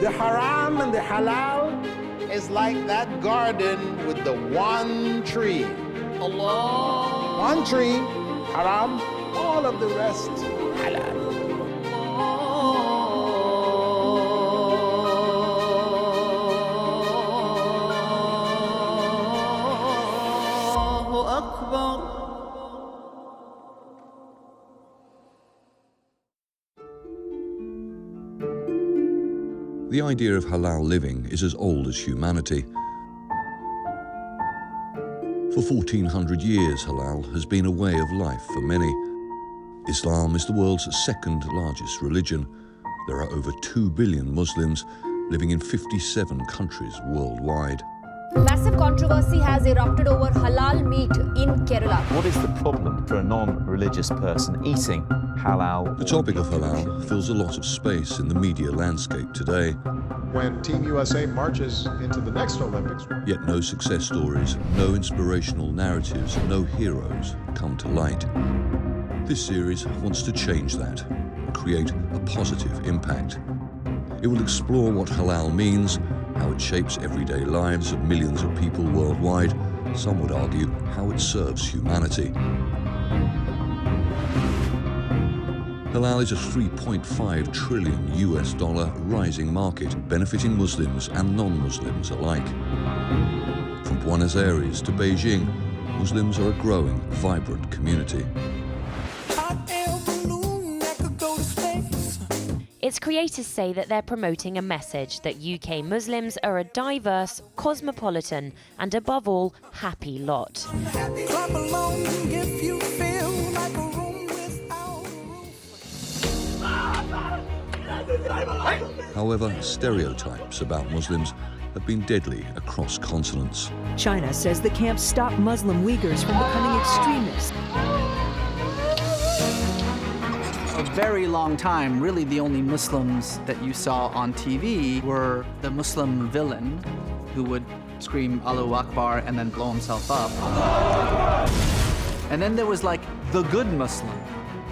The haram and the halal is like that garden with the one tree. Allah. One tree, haram, all of the rest, halal. Allahu Akbar. The idea of halal living is as old as humanity. For 1400 years, halal has been a way of life for many. Islam is the world's second largest religion. There are over 2 billion Muslims living in 57 countries worldwide. Massive controversy has erupted over halal meat in Kerala. What is the problem for a non-religious person eating halal? The topic of halal fills a lot of space in the media landscape today. When Team USA marches into the next Olympics. Yet no success stories, no inspirational narratives, no heroes come to light. This series wants to change that and create a positive impact. It will explore what halal means, how it shapes everyday lives of millions of people worldwide. Some would argue how it serves humanity. Halal is a $3.5 trillion US rising market, benefiting Muslims and non-Muslims alike. From Buenos Aires to Beijing, Muslims are a growing, vibrant community. Its creators say that they're promoting a message that UK Muslims are a diverse, cosmopolitan, and above all, happy lot. However, stereotypes about Muslims have been deadly across continents. China says the camp stopped Muslim Uyghurs from becoming extremists. A very long time, really the only Muslims that you saw on TV were the Muslim villain who would scream Allahu Akbar and then blow himself up. And then there was like the good Muslim.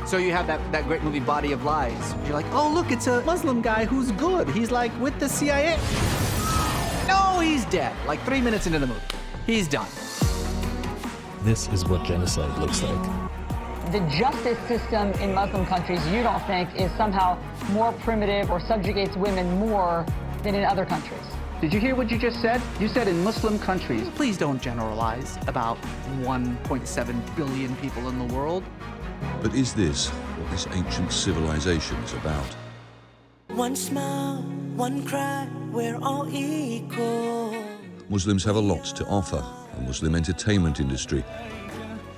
So you have that great movie Body of Lies. You're like, oh look, it's a Muslim guy who's good. He's like with the CIA. No, he's dead. Like 3 minutes into the movie, he's done. This is what genocide looks like. The justice system in Muslim countries, you don't think, is somehow more primitive or subjugates women more than in other countries? Did you hear what you just said? You said in Muslim countries. Please don't generalize about 1.7 billion people in the world. But is this what this ancient civilization is about? One smile, one cry, we're all equal. Muslims have a lot to offer: a Muslim entertainment industry,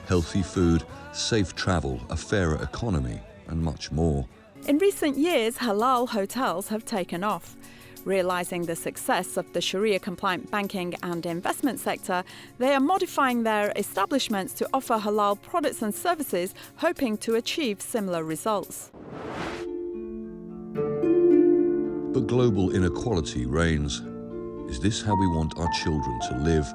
healthy food, safe travel, a fairer economy, and much more. In recent years, halal hotels have taken off. Realising the success of the Sharia-compliant banking and investment sector, they are modifying their establishments to offer halal products and services, hoping to achieve similar results. But global inequality reigns. Is this how we want our children to live?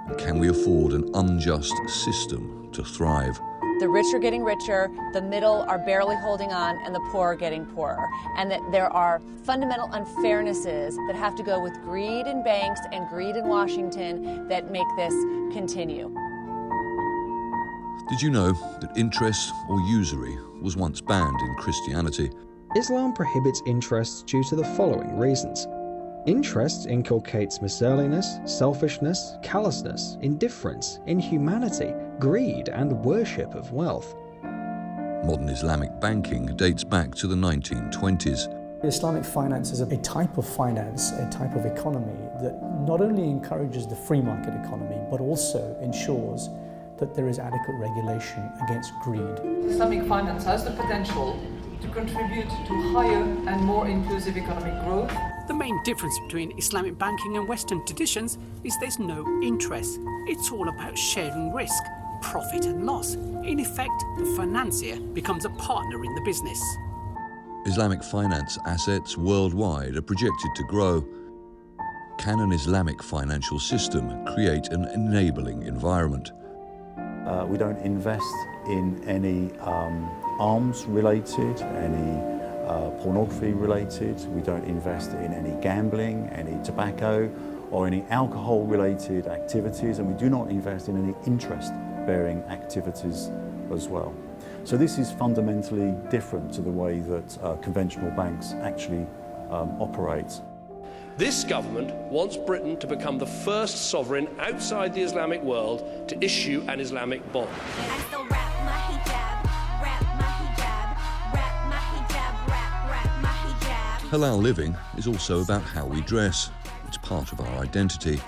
And can we afford an unjust system to thrive? The rich are getting richer, the middle are barely holding on, and the poor are getting poorer. And that there are fundamental unfairnesses that have to go with greed in banks and greed in Washington that make this continue. Did you know that interest or usury was once banned in Christianity? Islam prohibits interest due to the following reasons. Interest inculcates miserliness, selfishness, callousness, indifference, inhumanity, greed, and worship of wealth. Modern Islamic banking dates back to the 1920s. Islamic finance is a type of finance, a type of economy that not only encourages the free market economy, but also ensures that there is adequate regulation against greed. Islamic finance has the potential to contribute to higher and more inclusive economic growth. The main difference between Islamic banking and Western traditions is there's no interest. It's all about sharing risk, profit and loss. In effect, the financier becomes a partner in the business. Islamic finance assets worldwide are projected to grow. Can an Islamic financial system create an enabling environment? We don't invest in any arms related, any pornography related. We don't invest in any gambling, any tobacco, or any alcohol related activities, and we do not invest in any interest bearing activities as well. So this is fundamentally different to the way that conventional banks actually operate. This government wants Britain to become the first sovereign outside the Islamic world to issue an Islamic bond. Halal living is also about how we dress. It's part of our identity.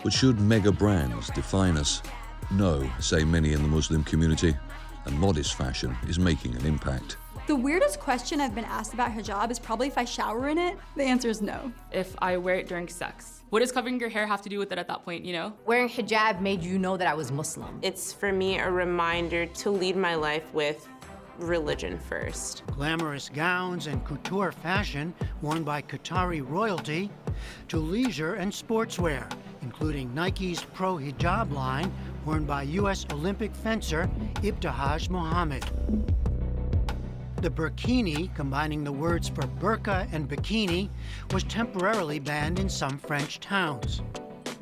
But should mega brands define us? No, say many in the Muslim community, and modest fashion is making an impact. The weirdest question I've been asked about hijab is probably if I shower in it. The answer is no. If I wear it during sex. What does covering your hair have to do with it at that point, you know? Wearing hijab made you know that I was Muslim. It's for me a reminder to lead my life with religion first. Glamorous gowns and couture fashion worn by Qatari royalty, to leisure and sportswear, including Nike's Pro Hijab line worn by U.S. Olympic fencer Ibtihaj Mohammed. The burkini, combining the words for burqa and bikini, was temporarily banned in some French towns.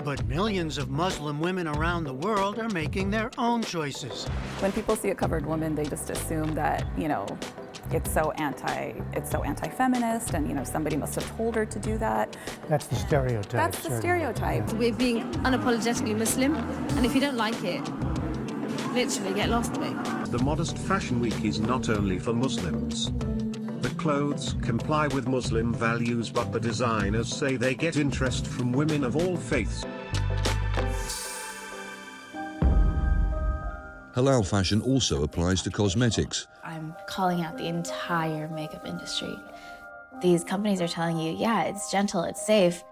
But millions of Muslim women around the world are making their own choices. When people see a covered woman, they just assume that, you know, it's so anti-feminist, and, you know, somebody must have told her to do that. That's the stereotype. That's the stereotype. We're being unapologetically Muslim, and if you don't like it, literally get lost of it. The Modest Fashion Week is not only for Muslims. The clothes comply with Muslim values, but the designers say they get interest from women of all faiths. Halal fashion also applies to cosmetics. I'm calling out the entire makeup industry. These companies are telling you, yeah, it's gentle, it's safe.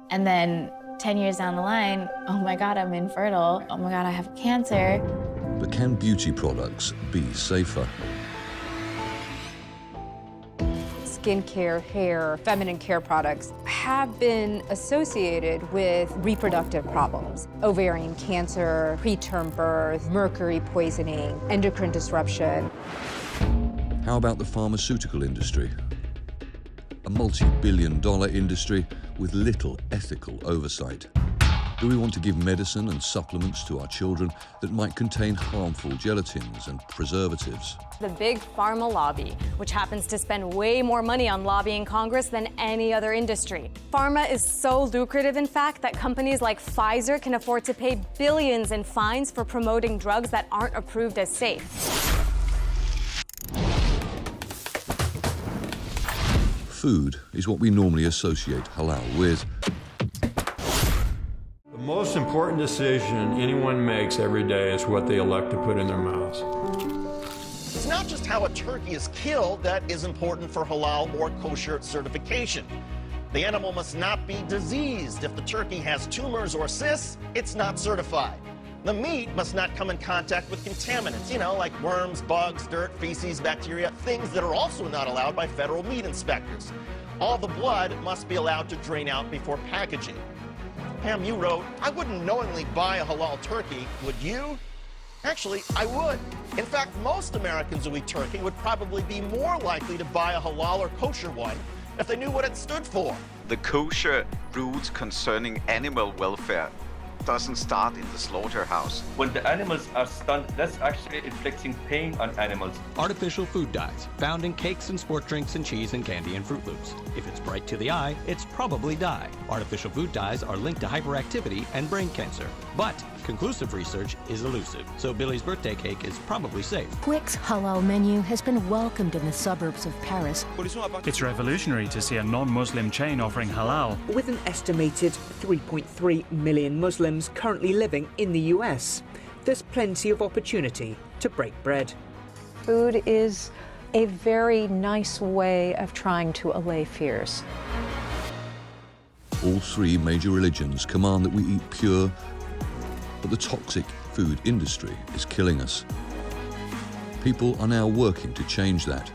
And then 10 years down the line, oh my God, I'm infertile. Oh my God, I have cancer. But can beauty products be safer? Skincare, hair, feminine care products have been associated with reproductive problems. Ovarian cancer, preterm birth, mercury poisoning, endocrine disruption. How about the pharmaceutical industry? A multi-billion-dollar industry with little ethical oversight. Do we want to give medicine and supplements to our children that might contain harmful gelatins and preservatives? The big pharma lobby, which happens to spend way more money on lobbying Congress than any other industry. Pharma is so lucrative, in fact, that companies like Pfizer can afford to pay billions in fines for promoting drugs that aren't approved as safe. Food is what we normally associate halal with. The most important decision anyone makes every day is what they elect to put in their mouths. It's not just how a turkey is killed that is important for halal or kosher certification. The animal must not be diseased. If the turkey has tumors or cysts, it's not certified. The meat must not come in contact with contaminants, you know, like worms, bugs, dirt, feces, bacteria, things that are also not allowed by federal meat inspectors. All the blood must be allowed to drain out before packaging. Pam, you wrote, I wouldn't knowingly buy a halal turkey, would you? Actually, I would. In fact, most Americans who eat turkey would probably be more likely to buy a halal or kosher one if they knew what it stood for. The kosher rules concerning animal welfare doesn't start in the slaughterhouse. When the animals are stunned, that's actually inflicting pain on animals. Artificial food dyes, found in cakes and sport drinks and cheese and candy and Fruit Loops. If it's bright to the eye, it's probably dye. Artificial food dyes are linked to hyperactivity and brain cancer. But conclusive research is elusive, so Billy's birthday cake is probably safe. Quick's halal menu has been welcomed in the suburbs of Paris. It's revolutionary to see a non-Muslim chain offering halal. With an estimated 3.3 million Muslims currently living in the US, there's plenty of opportunity to break bread. Food is a very nice way of trying to allay fears. All three major religions command that we eat pure, but the toxic food industry is killing us. People are now working to change that.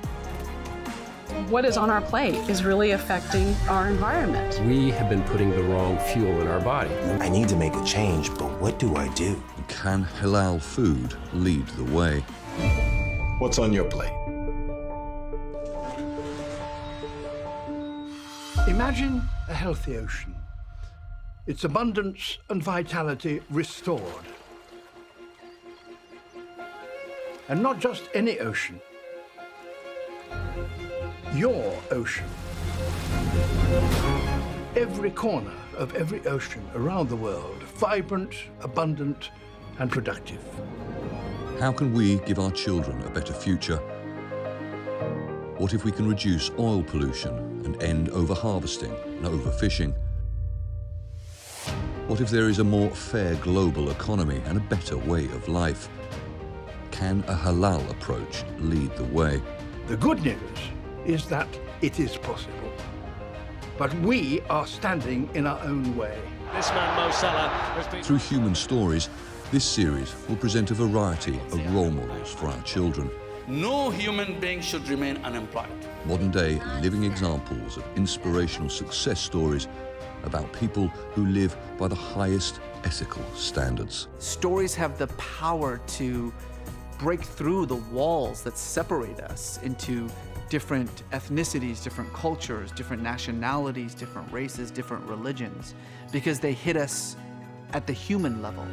What is on our plate is really affecting our environment. We have been putting the wrong fuel in our body. I need to make a change, but what do I do? Can halal food lead the way? What's on your plate? Imagine a healthy ocean, its abundance and vitality restored. And not just any ocean, your ocean. Every corner of every ocean around the world, vibrant, abundant, and productive. How can we give our children a better future? What if we can reduce oil pollution and end over-harvesting and overfishing? What if there is a more fair global economy and a better way of life? Can a halal approach lead the way? The good news is that it is possible. But we are standing in our own way. This man, Mo Salah, has been... Through human stories, this series will present a variety of role models for our children. No human being should remain unemployed. Modern-day living examples of inspirational success stories about people who live by the highest ethical standards. Stories have the power to break through the walls that separate us into different ethnicities, different cultures, different nationalities, different races, different religions, because they hit us at the human level.